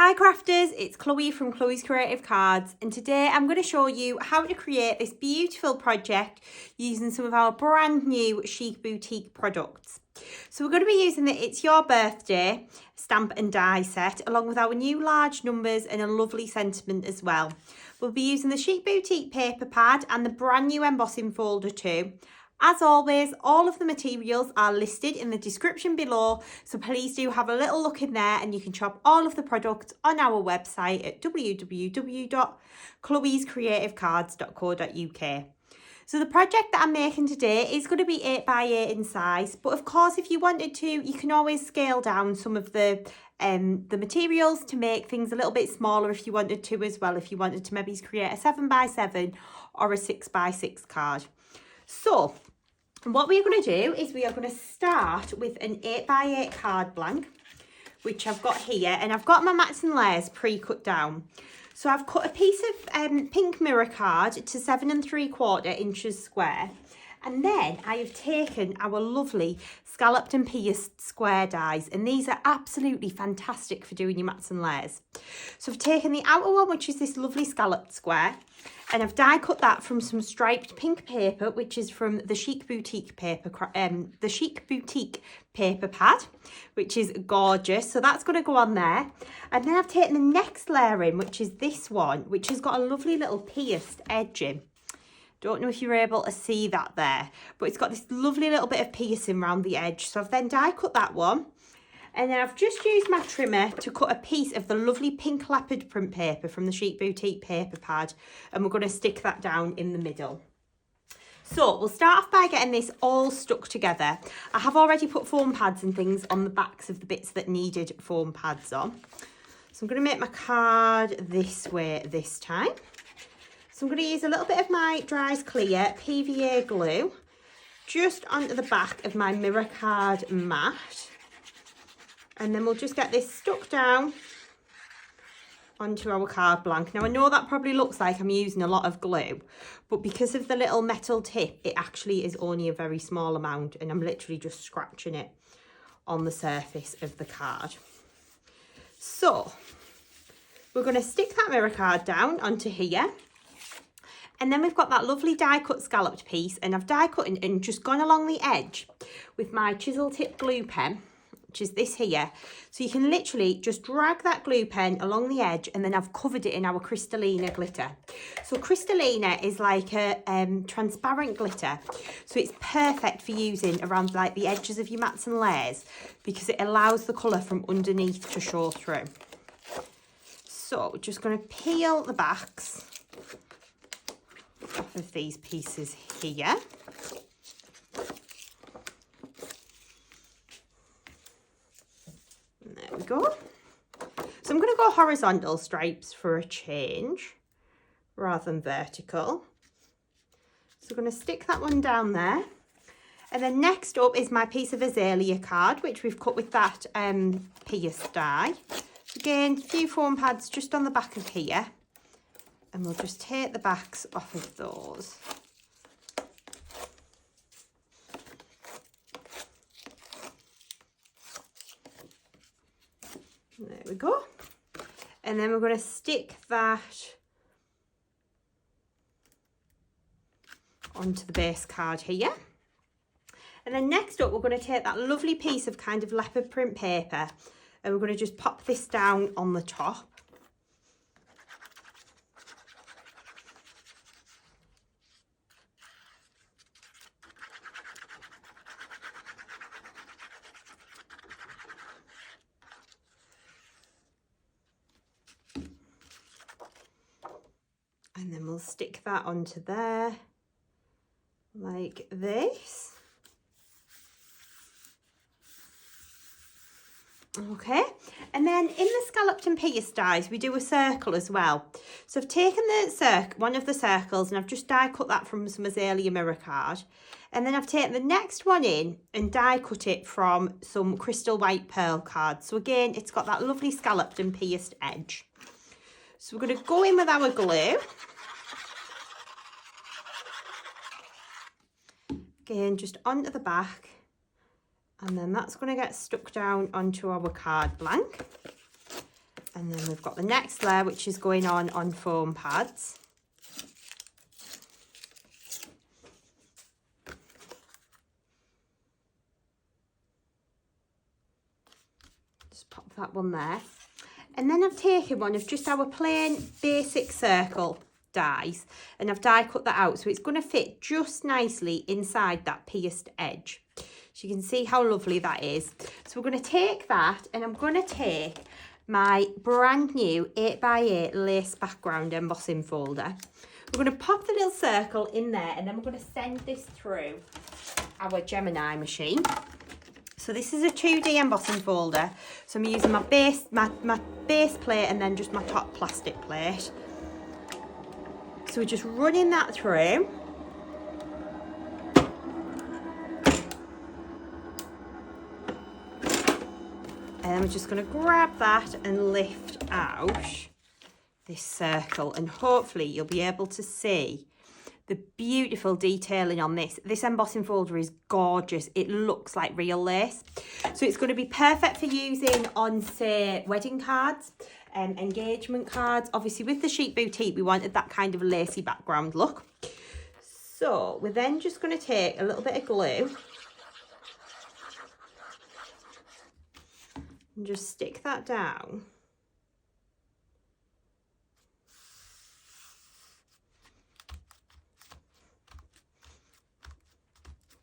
Hi crafters, it's Chloe from Chloe's Creative Cards, and today I'm going to show you how to create this beautiful project using some of our brand new Chic Boutique products. So we're going to be using the It's Your Birthday stamp and die set along with our new large numbers and a lovely sentiment as well. We'll be using the Chic Boutique paper pad and the brand new embossing folder too. As always, all of the materials are listed in the description below, so please do have a little look in there and you can shop all of the products on our website at www.chloescreativecards.co.uk. So the project that I'm making today is going to be 8x8 in size, but of course if you wanted to, you can always scale down some of the materials to make things a little bit smaller if you wanted to as well, if you wanted to maybe create a 7x7 or a 6x6 card. So what we're going to do is we are going to start with an 8x8 card blank, which I've got here, and I've got my mats and layers pre-cut down. So I've cut a piece of pink mirror card to 7 3/4 inches square, and then I have taken our lovely scalloped and pierced square dies, and these are absolutely fantastic for doing your mats and layers. So I've taken the outer one, which is this lovely scalloped square, and I've die cut that from some striped pink paper, which is from the Chic Boutique paper, paper pad, which is gorgeous. So that's going to go on there. And then I've taken the next layer in, which is this one, which has got a lovely little pierced edge in. Don't know if you're able to see that there, but it's got this lovely little bit of piercing around the edge. So I've then die cut that one. And then I've just used my trimmer to cut a piece of the lovely pink leopard print paper from the Chic Boutique paper pad. And we're going to stick that down in the middle. So we'll start off by getting this all stuck together. I have already put foam pads and things on the backs of the bits that needed foam pads on. So I'm going to make my card this way this time. So I'm going to use a little bit of my Dries Clear PVA glue just onto the back of my mirror card mat. And then we'll just get this stuck down onto our card blank. Now I know that probably looks like I'm using a lot of glue, but because of the little metal tip, it actually is only a very small amount, and I'm literally just scratching it on the surface of the card. So we're going to stick that mirror card down onto here. And then we've got that lovely die cut scalloped piece, and I've die cut and just gone along the edge with my chisel tip glue pen, which is this here. So you can literally just drag that glue pen along the edge, and then I've covered it in our Crystallina glitter. So Crystallina is like a transparent glitter. So it's perfect for using around like the edges of your mats and layers because it allows the colour from underneath to show through. So we're just going to peel the backs off of these pieces here. There we go. So I'm going to go horizontal stripes for a change rather than vertical. So we're going to stick that one down there. And then next up is my piece of Azalea card, which we've cut with that pierced die. Again, a few foam pads just on the back of here. And we'll just take the backs off of those. There we go. And then we're going to stick that onto the base card here. And then next up, we're going to take that lovely piece of kind of leopard print paper, and we're going to just pop this down on the top. And then we'll stick that onto there, like this. Okay, and then in the scalloped and pierced dies, we do a circle as well. So I've taken one of the circles, and I've just die cut that from some Azalea mirror card. And then I've taken the next one in and die cut it from some crystal white pearl cards. So again, it's got that lovely scalloped and pierced edge. So we're going to go in with our glue. Again, just onto the back. And then that's going to get stuck down onto our card blank. And then we've got the next layer, which is going on foam pads. Just pop that one there. And then I've taken one of just our plain basic circle dies, and I've die cut that out, so it's going to fit just nicely inside that pierced edge. So you can see how lovely that is. So we're going to take that, and I'm going to take my brand new 8x8 lace background embossing folder. We're going to pop the little circle in there, and then we're going to send this through our Gemini machine. So this is a 2D embossing folder. So I'm using my base plate and then just my top plastic plate. So we're just running that through. And we're just going to grab that and lift out this circle, and hopefully you'll be able to see the beautiful detailing on this. This embossing folder is gorgeous. It looks like real lace. So it's going to be perfect for using on, say, wedding cards, engagement cards. Obviously with the Chic boutique, we wanted that kind of lacy background look. So we're then just going to take a little bit of glue and just stick that down.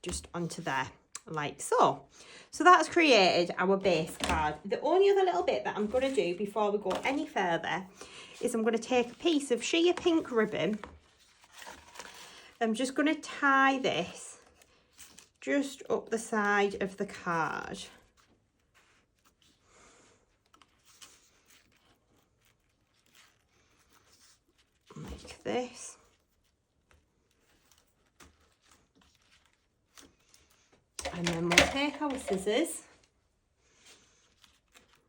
Just onto there, like so. So that's created our base card. The only other little bit that I'm going to do before we go any further is I'm going to take a piece of sheer pink ribbon. I'm just going to tie this just up the side of the card. Like this. And then we'll take our scissors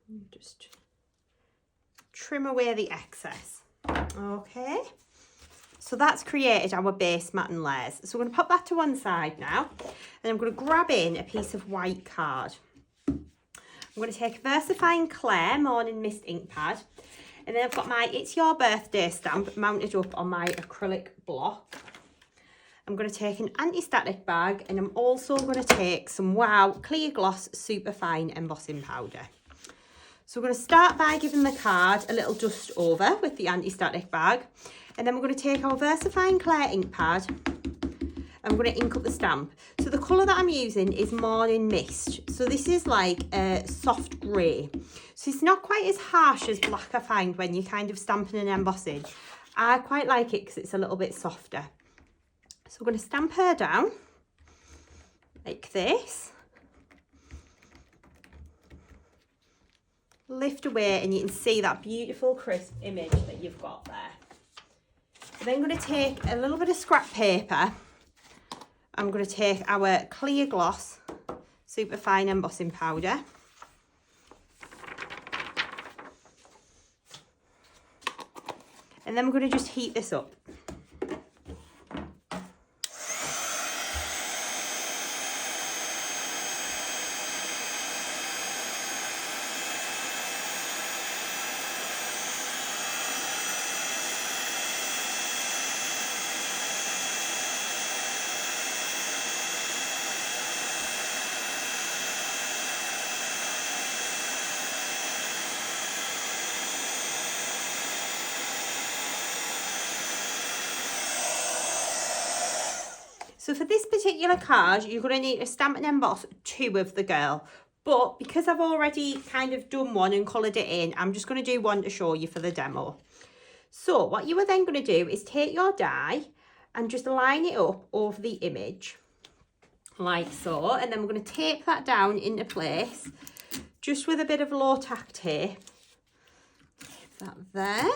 and just trim away the excess. Okay, so that's created our base matten layers. So we're going to pop that to one side now, and I'm going to grab in a piece of white card. I'm going to take a VersaFine Claire Morning Mist ink pad, and then I've got my It's Your Birthday stamp mounted up on my acrylic block. I'm going to take an anti-static bag, and I'm also going to take some Wow Clear Gloss Superfine Embossing Powder. So we're going to start by giving the card a little dust over with the anti-static bag, and then we're going to take our VersaFine Claire ink pad and we're going to ink up the stamp. So the colour that I'm using is Morning Mist. So this is like a soft grey. So it's not quite as harsh as black, I find, when you're kind of stamping and embossing. I quite like it because it's a little bit softer. So we're going to stamp her down like this. Lift away, and you can see that beautiful crisp image that you've got there. I'm then going to take a little bit of scrap paper. I'm going to take our Clear Gloss Superfine Embossing Powder. And then we're going to just heat this up. So for this particular card, you're going to need to stamp and emboss 2 of the girl. But because I've already kind of done one and coloured it in, I'm just going to do one to show you for the demo. So what you are then going to do is take your die and just line it up over the image, like so. And then we're going to tape that down into place, just with a bit of low tack tape. That there.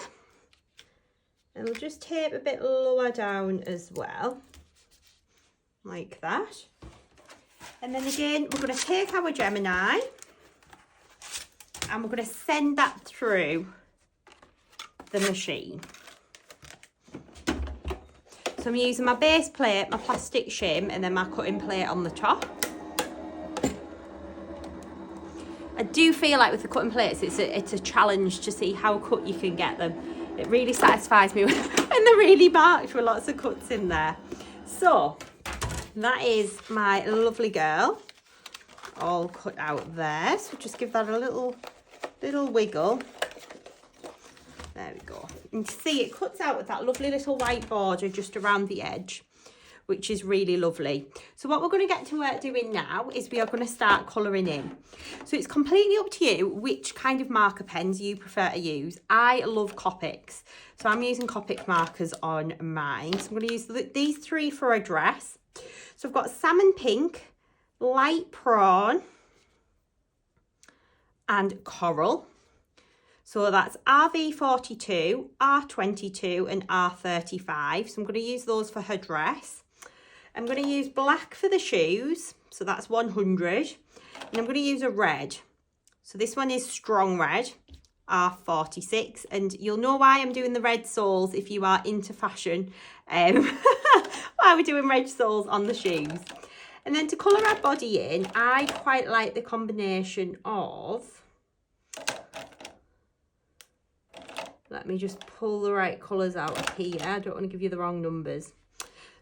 And we'll just tape a bit lower down as well, like that. And then again, we're going to take our Gemini and we're going to send that through the machine. So I'm using my base plate, my plastic shim, and then my cutting plate on the top. I do feel like with the cut and plates, it's a challenge to see how cut you can get them. It really satisfies me when they're really marked with lots of cuts in there. So that is my lovely girl all cut out there. So just give that a little wiggle. There we go. And see, it cuts out with that lovely little white border just around the edge, which is really lovely. So what we're going to get to work doing now is we are going to start colouring in. So it's completely up to you which kind of marker pens you prefer to use. I love Copics, so I'm using Copic markers on mine. So I'm going to use these three for a dress. So I've got salmon pink, light prawn, and coral. So that's RV42, R22 and R35. So I'm going to use those for her dress. I'm going to use black for the shoes. So that's 100. And I'm going to use a red. So this one is strong red, R46. And you'll know why I'm doing the red soles if you are into fashion. Why we're doing red soles on the shoes. And then to colour our body in, I quite like the combination of... Let me just pull the right colours out of here. I don't want to give you the wrong numbers.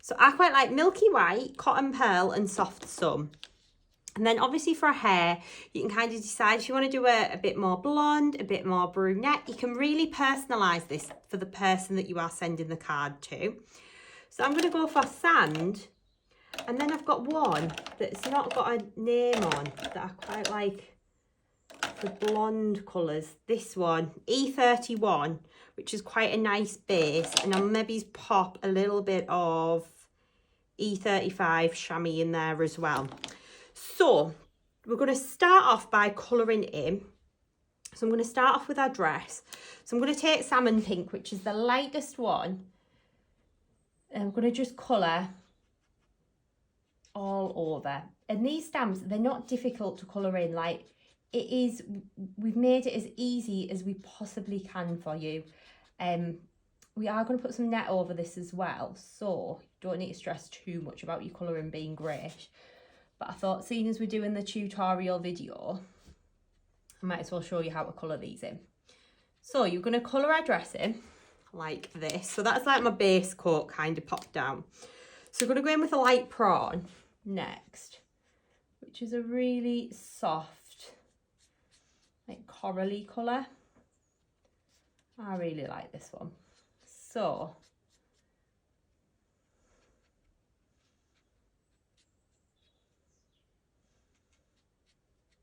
So I quite like Milky White, Cotton Pearl and Soft Sun. And then obviously for a hair, you can kind of decide if you want to do a bit more blonde, a bit more brunette. You can really personalise this for the person that you are sending the card to. So I'm going to go for sand. And then I've got one that's not got a name on that I quite like. The blonde colours, this one E31, which is quite a nice base, and I'll maybe pop a little bit of E35 chamois in there as well. So we're going to start off by colouring in. So I'm going to start off with our dress. So I'm going to take salmon pink, which is the lightest one, and I'm going to just colour all over. And these stamps, they're not difficult to colour in, like it is, we've made it as easy as we possibly can for you. We are going to put some net over this as well, so you don't need to stress too much about your colouring being great. But I thought, seeing as we're doing the tutorial video, I might as well show you how to colour these in. So you're going to colour our dress in like this. So that's like my base coat kind of popped down. So we're going to go in with a light prawn next, which is a really soft, like corally colour. I really like this one. So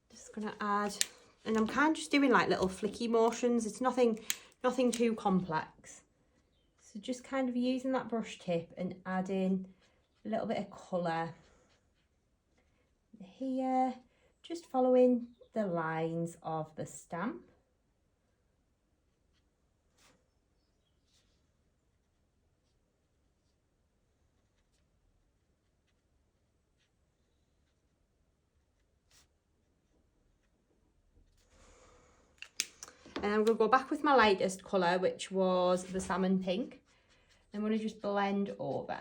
just gonna add, and I'm kind of just doing like little flicky motions. It's nothing too complex. So just kind of using that brush tip and adding a little bit of colour here, just following the lines of the stamp. And I'm going to go back with my lightest colour, which was the salmon pink. I'm going to just blend over.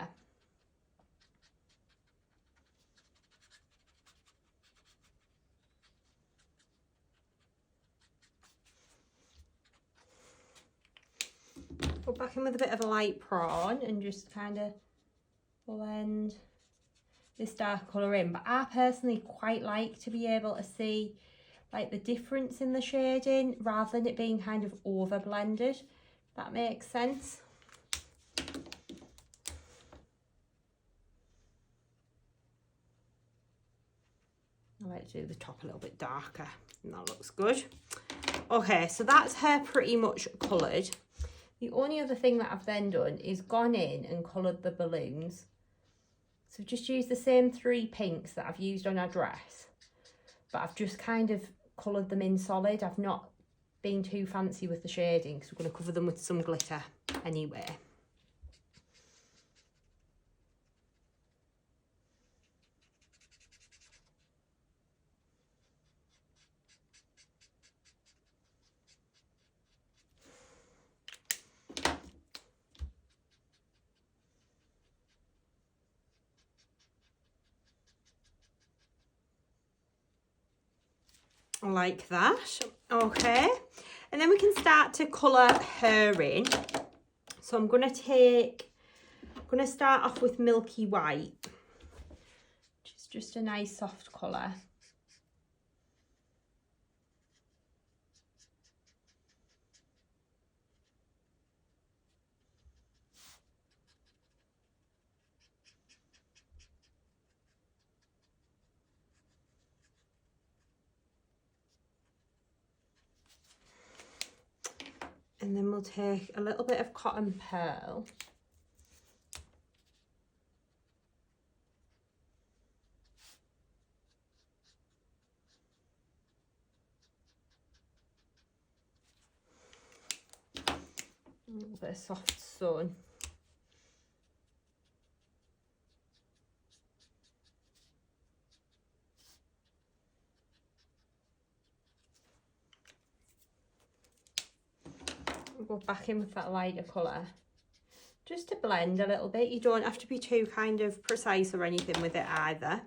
Go back in with a bit of a light prawn and just kind of blend this dark colour in. But I personally quite like to be able to see like the difference in the shading rather than it being kind of over blended. If that makes sense. I like to do the top a little bit darker, and that looks good. Okay, so that's her pretty much coloured. The only other thing that I've then done is gone in and coloured the balloons. So I've just used the same three pinks that I've used on our dress, but I've just kind of coloured them in solid. I've not been too fancy with the shading because we're going to cover them with some glitter anyway. like that. Okay, and then we can start to colour her in. So I'm going to start off with Milky White, which is just a nice soft colour. And then we'll take a little bit of cotton pearl. A little bit of soft sun. We'll go back in with that lighter colour just to blend a little bit. You don't have to be too kind of precise or anything with it either. I'm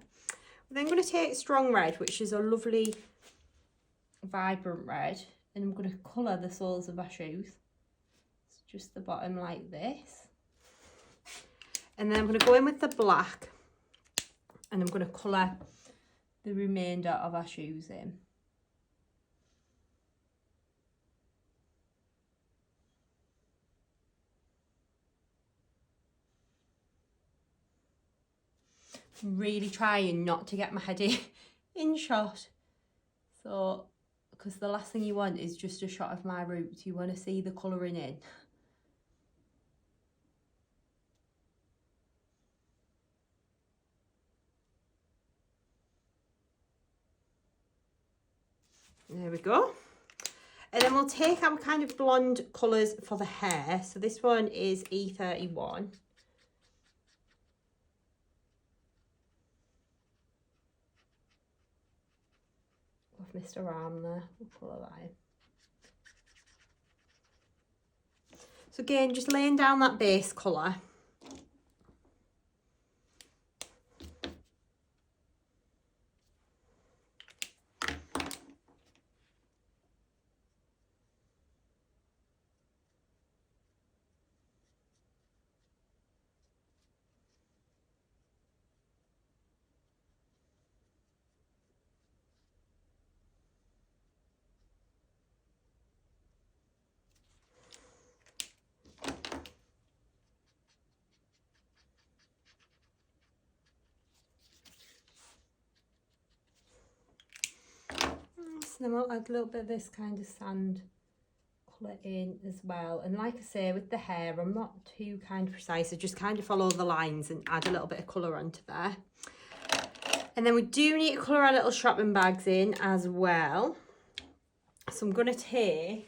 then going to take strong red, which is a lovely vibrant red, and I'm going to colour the soles of our shoes. It's just the bottom like this. And then I'm going to go in with the black and I'm going to colour the remainder of our shoes in. Really trying not to get my head in shot, so because the last thing you want is just a shot of my roots. You want to see the colouring in. There we go. And then we'll take our kind of blonde colours for the hair. So this one is E31. I've missed a arm there. We'll colour that in. So again, just laying down that base colour. And then we'll add a little bit of this kind of sand colour in as well. And like I say, with the hair, I'm not too kind of precise. I just kind of follow the lines and add a little bit of colour onto there. And then we do need to colour our little shopping bags in as well. So I'm going to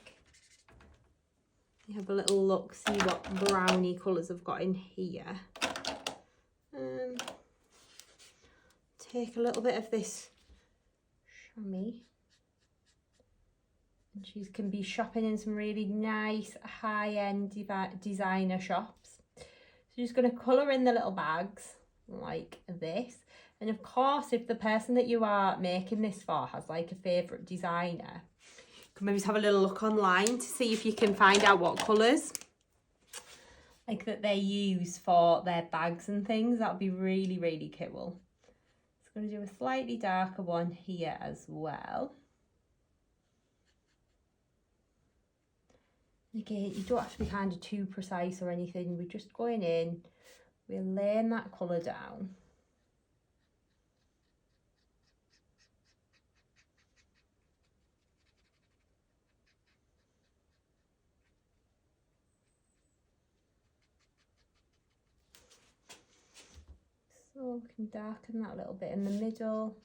have a little look, see what brownie colours I've got in here. Take a little bit of this chamois. And she can be shopping in some really nice high-end designer shops. So you're just going to colour in the little bags like this. And of course, if the person that you are making this for has like a favourite designer, you can maybe have a little look online to see if you can find out what colours like that they use for their bags and things. That would be really, really cool. So I'm going to do a slightly darker one here as well. Again, you don't have to be kind of too precise or anything. We're just going in, we're laying that colour down. So we can darken that a little bit in the middle.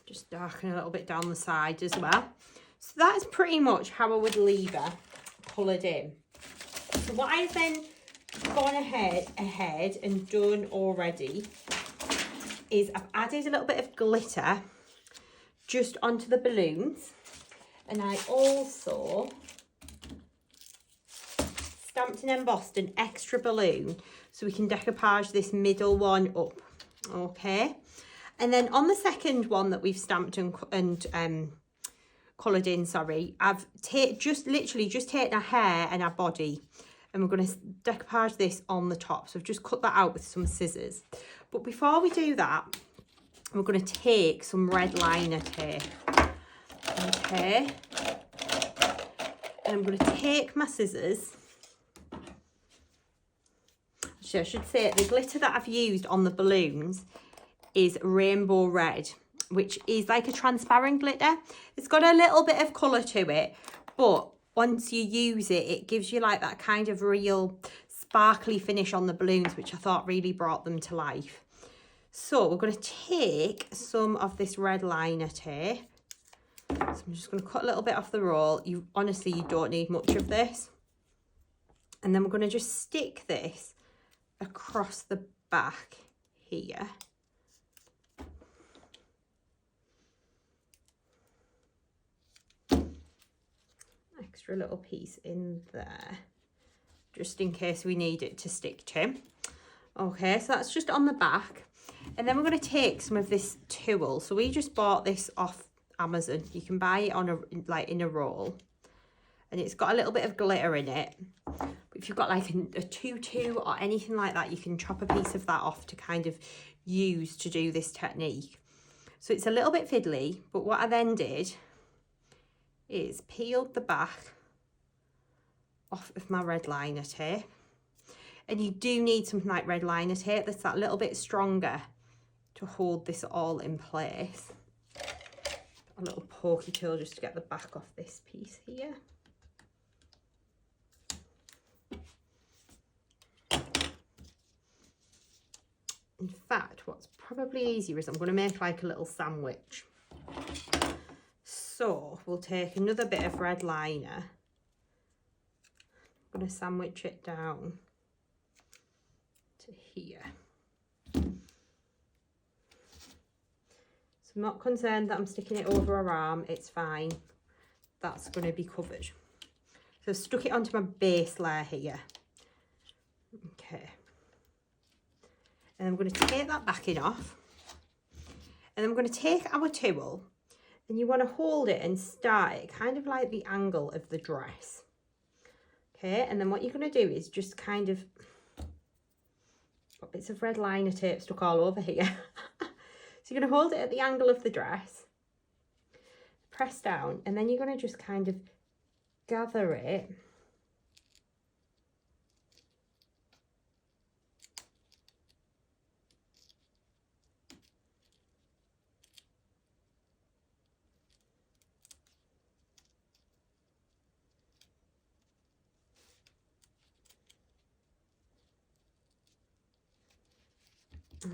Just darken a little bit down the side as well. So that's pretty much how I would leave her coloured in. So what I've then gone ahead and done already is I've added a little bit of glitter just onto the balloons, and I also stamped and embossed an extra balloon so we can decoupage this middle one up. Okay, and then on the second one that we've stamped and coloured in, sorry, I've just taken our hair and our body, and we're going to decoupage this on the top. So I've just cut that out with some scissors. But before we do that, we're going to take some red liner tape. Okay, and I'm going to take my scissors. So I should say the glitter that I've used on the balloons is rainbow red, which is like a transparent glitter. It's got a little bit of colour to it, but once you use it, it gives you like that kind of real sparkly finish on the balloons, which I thought really brought them to life. So we're going to take some of this red liner tape. So I'm just going to cut a little bit off the roll. Honestly, you don't need much of this. And then we're going to just stick this across the back here. Extra little piece in there, just in case we need it to stick to. Okay, so that's just on the back. And then we're going to take some of this tulle. So we just bought this off Amazon. You can buy it on in a roll, and it's got a little bit of glitter in it. But if you've got like a tutu or anything like that, you can chop a piece of that off to kind of use to do this technique. So it's a little bit fiddly, but what I then did is peeled the back off of my red liner tape. And you do need something like red liner tape that's that little bit stronger to hold this all in place. A little pokey tool just to get the back off this piece here. In fact, what's probably easier is I'm going to make like a little sandwich. So we'll take another bit of red liner. I'm going to sandwich it down to here. So I'm not concerned that I'm sticking it over her arm, it's fine. That's going to be covered. So I've stuck it onto my base layer here. Okay. And I'm going to take that backing off. And I'm going to take our tulle, and you want to hold it and start it kind of like the angle of the dress. Okay, and then what you're going to do is just kind of, got bits of red liner tape stuck all over here. So you're going to hold it at the angle of the dress, press down, and then you're going to just kind of gather it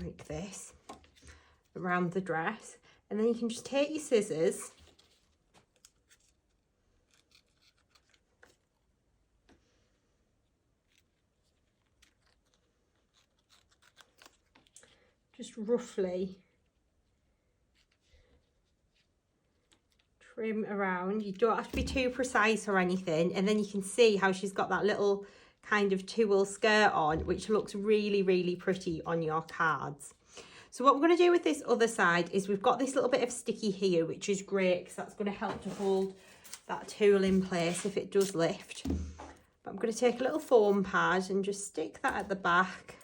like this around the dress, and then you can just take your scissors just roughly trim around. You don't have to be too precise or anything, and then you can see how she's got that little kind of tulle skirt on, which looks really, really pretty on your cards. So what we're going to do with this other side is we've got this little bit of sticky here, which is great because that's going to help to hold that tulle in place if it does lift. But I'm going to take a little foam pad and just stick that at the back.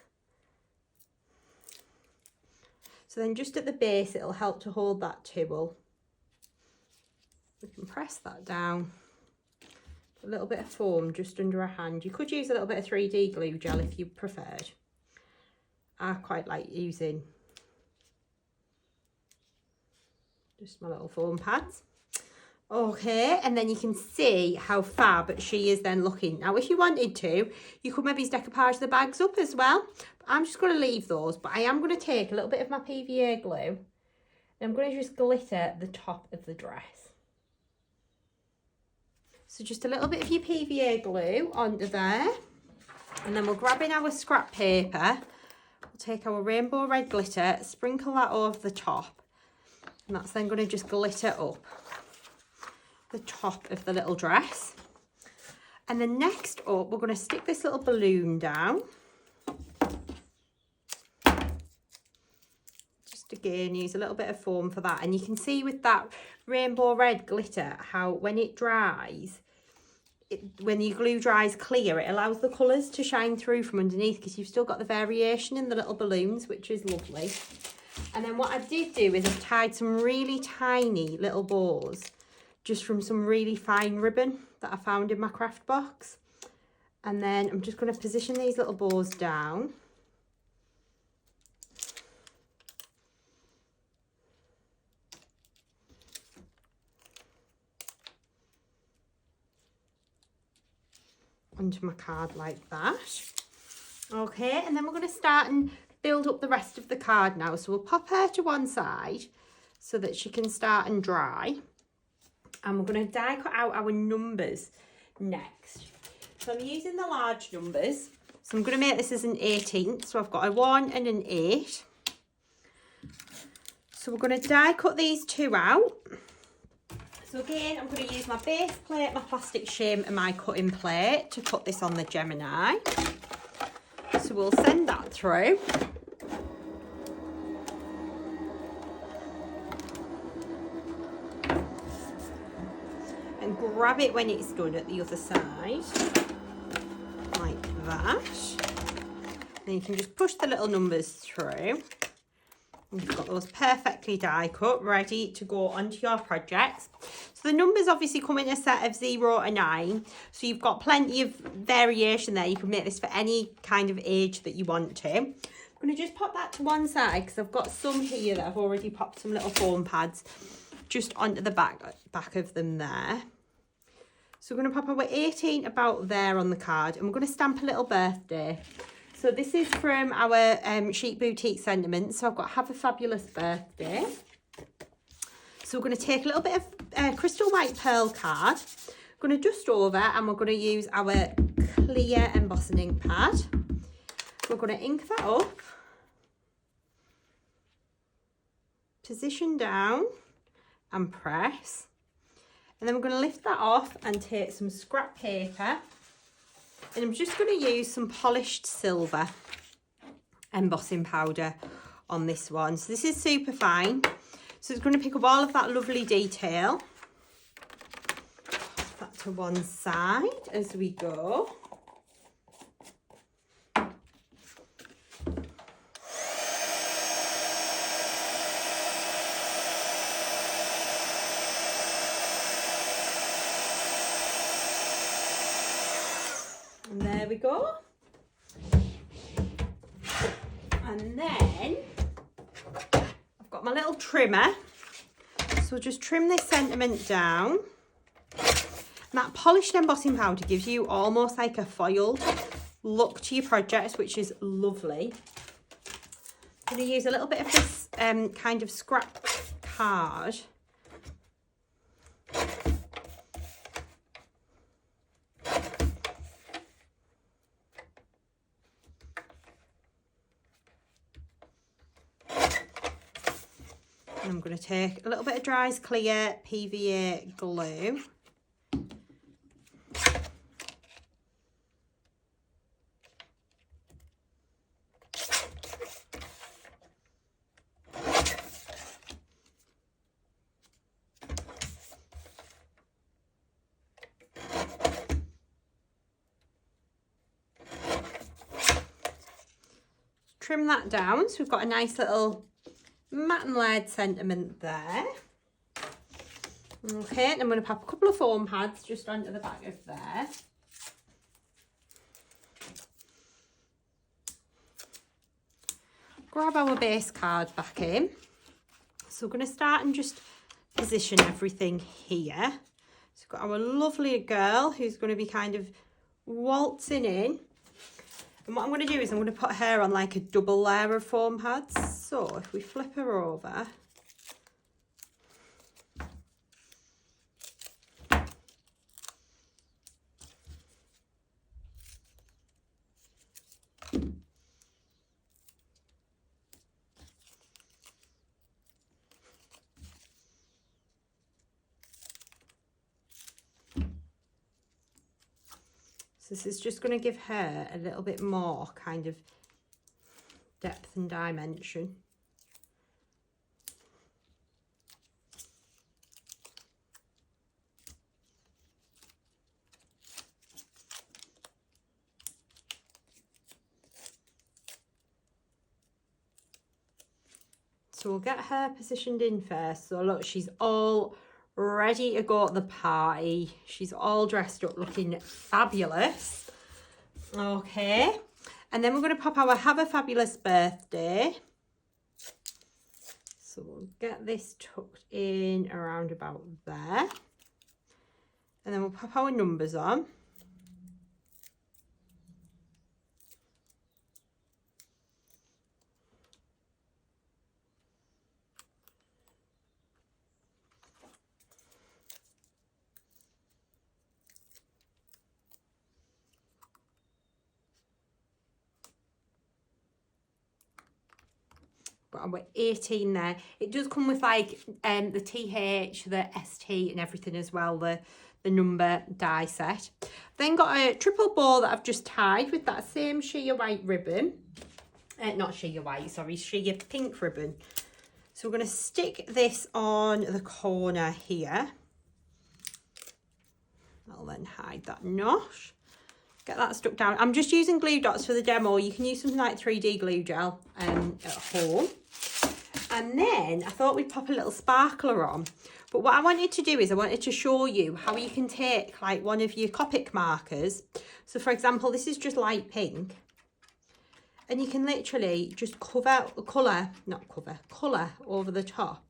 So then just at the base, it'll help to hold that tulle. We can press that down. A little bit of foam just under a hand. You could use a little bit of 3D glue gel if you preferred. I quite like using just my little foam pads. Okay, and then you can see how fab she is then looking. Now, if you wanted to, you could maybe decoupage the bags up as well. But I'm just going to leave those. But I am going to take a little bit of my PVA glue, and I'm going to just glitter the top of the dress. So just a little bit of your PVA glue onto there, and then we'll grab in our scrap paper. We'll take our rainbow red glitter, sprinkle that over the top, and that's then going to just glitter up the top of the little dress. And then next up, we're going to stick this little balloon down. again, use a little bit of foam for that. And you can see with that rainbow red glitter how when it dries, when your glue dries clear, it allows the colours to shine through from underneath because you've still got the variation in the little balloons, which is lovely. And then what I did do is I've tied some really tiny little bows just from some really fine ribbon that I found in my craft box. And then I'm just going to position these little bows down. Onto my card like that. Okay, and then we're going to start and build up the rest of the card now. So we'll pop her to one side so that she can start and dry. And we're going to die cut out our numbers next. So I'm using the large numbers. So I'm going to make this as an 18th. So I've got a 1 and an 8. So we're going to die cut these two out. So again, I'm going to use my base plate, my plastic shim and my cutting plate to cut this on the Gemini. So we'll send that through. And grab it when it's done at the other side, like that. Then you can just push the little numbers through. You've got those perfectly die cut, ready to go onto your projects. So the numbers obviously come in a set of 0 to 9. So you've got plenty of variation there. You can make this for any kind of age that you want to. I'm going to just pop that to one side because I've got some here that I've already popped some little foam pads just onto the back of them there. So we're going to pop our 18 about there on the card and we're going to stamp a little birthday. So this is from our Chic Boutique Sentiments. So I've got Have a Fabulous Birthday. So we're going to take a little bit of crystal white pearl card. We're going to dust over and we're going to use our clear embossing ink pad. We're going to ink that up. Position down and press. And then we're going to lift that off and take some scrap paper. And I'm just going to use some polished silver embossing powder on this one. So this is super fine. So it's going to pick up all of that lovely detail. Put that to one side as we go. And there we go. And then I've got my little trimmer. So just trim this sentiment down. And that polished embossing powder gives you almost like a foiled look to your projects, which is lovely. I'm going to use a little bit of this kind of scrap card. And I'm going to take a little bit of Dry's Clear PVA glue. Trim that down so we've got a nice little matte and layered sentiment there. Okay, and I'm going to pop a couple of foam pads just onto the back of there. Grab our base card back in. So we're going to start and just position everything here. So we've got our lovely girl who's going to be kind of waltzing in. And what I'm going to do is I'm going to put her on like a double layer of foam pads. So if we flip her over, so this is just going to give her a little bit more kind of depth and dimension. So we'll get her positioned in first. So look, she's all ready to go to the party. She's all dressed up looking fabulous. Okay. And then we're going to pop our Have a Fabulous Birthday. So we'll get this tucked in around about there. And then we'll pop our numbers on. Got our 18 there. It does come with like the TH, the ST and everything as well, the number die set. Then got a triple bow that I've just tied with that same sheer white ribbon. Not sheer white, sorry, sheer pink ribbon. So we're going to stick this on the corner here. I'll then hide that knot. Get that stuck down. I'm just using glue dots for the demo. You can use something like 3D glue gel at home. And then I thought we'd pop a little sparkler on. But what I wanted to do is I wanted to show you how you can take like one of your Copic markers. So for example, this is just light pink. And you can literally just colour over the top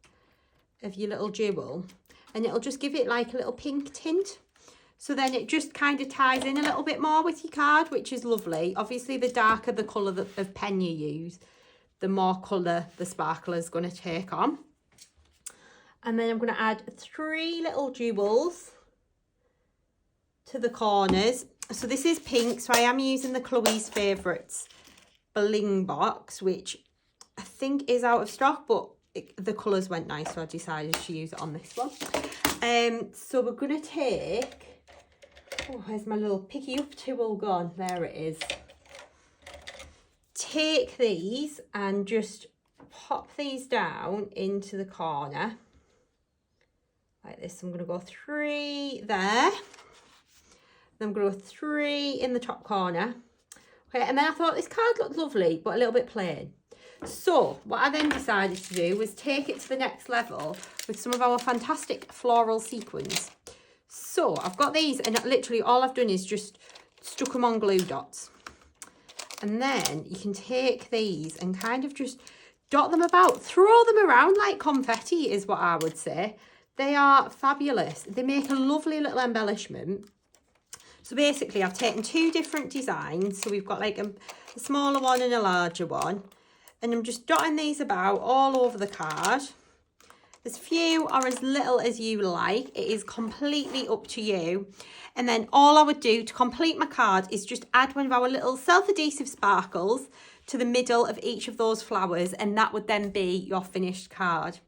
of your little jewel. And it'll just give it like a little pink tint. So then it just kind of ties in a little bit more with your card, which is lovely. Obviously, the darker the colour of pen you use, the more colour the sparkler is going to take on. And then I'm going to add 3 little jewels to the corners. So this is pink, so I am using the Chloe's Favourites bling box, which I think is out of stock, but the colours went nice, so I decided to use it on this one. So we're going to take... Oh, where's my little picky up tool gone? There it is. Take these and just pop these down into the corner. Like this. I'm going to go 3 there. Then I'm going to go 3 in the top corner. Okay, and then I thought this card looked lovely, but a little bit plain. So what I then decided to do was take it to the next level with some of our fantastic floral sequins. So I've got these, and literally all I've done is just stuck them on glue dots. And then you can take these and kind of just dot them about, throw them around like confetti is what I would say. They are fabulous. They make a lovely little embellishment. So basically I've taken 2 different designs. So we've got like a smaller one and a larger one. And I'm just dotting these about all over the card. As few or as little as you like. It is completely up to you. And then all I would do to complete my card is just add one of our little self-adhesive sparkles to the middle of each of those flowers, and that would then be your finished card.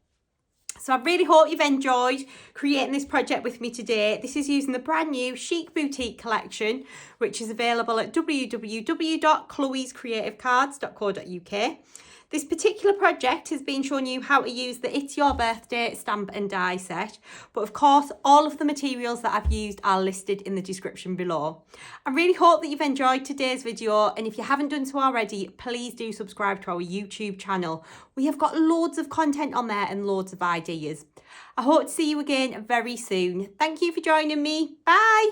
So I really hope you've enjoyed creating this project with me today. This is using the brand new Chic Boutique collection, which is available at www.chloescreativecards.co.uk. This particular project has been showing you how to use the It's Your Birthday stamp and die set. But of course, all of the materials that I've used are listed in the description below. I really hope that you've enjoyed today's video. And if you haven't done so already, please do subscribe to our YouTube channel. We have got loads of content on there and loads of ideas. I hope to see you again very soon. Thank you for joining me. Bye.